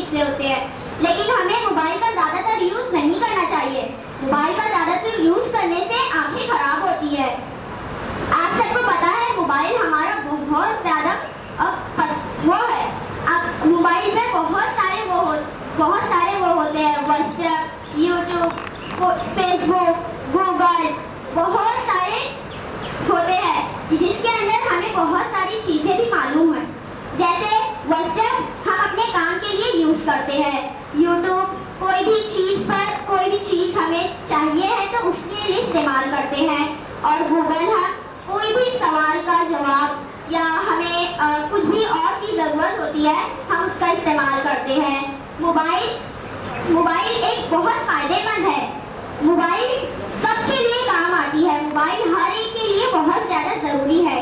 हिस्से होते हैं, लेकिन हमें मोबाइल का ज़्यादातर यूज़ नहीं करना चाहिए। मोबाइल का ज़्यादातर यूज़ करने से आंखें खराब होती है। आप सबको पता है मोबाइल हमारा बहुत ज़्यादा वो है। अब मोबाइल में बहुत सारे वो होते हैं, व्हाट्सएप, यूट्यूब, फेसबुक, गूगल, बहुत सारे होते हैं जिसके अंदर हमें बहुत सारी चीज़ें भी मालूम है। जैसे व्हाट्सएप हम अपने काम के लिए यूज़ करते हैं, यूट्यूब कोई भी चीज़ हमें चाहिए है तो उसके लिए इस्तेमाल करते हैं, और गूगल हम कोई भी सवाल का जवाब या हमें कुछ भी और की ज़रूरत होती है हम उसका इस्तेमाल करते हैं। मोबाइल एक बहुत फ़ायदेमंद है। मोबाइल सबके लिए काम आती है। मोबाइल हर एक के लिए बहुत ज़्यादा ज़रूरी है।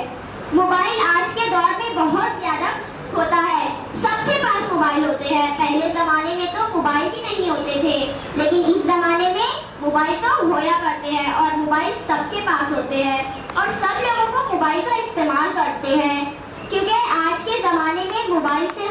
मोबाइल आज के दौर में बहुत ज़्यादा होता है, सबके पास मोबाइल होते हैं। पहले ज़माने में तो मोबाइल भी नहीं होते थे, लेकिन इस ज़माने में मोबाइल तो होया करते हैं और मोबाइल सबके पास होते हैं और सब लोगों को मोबाइल का इस्तेमाल करते हैं, क्योंकि आज के ज़माने में मोबाइल से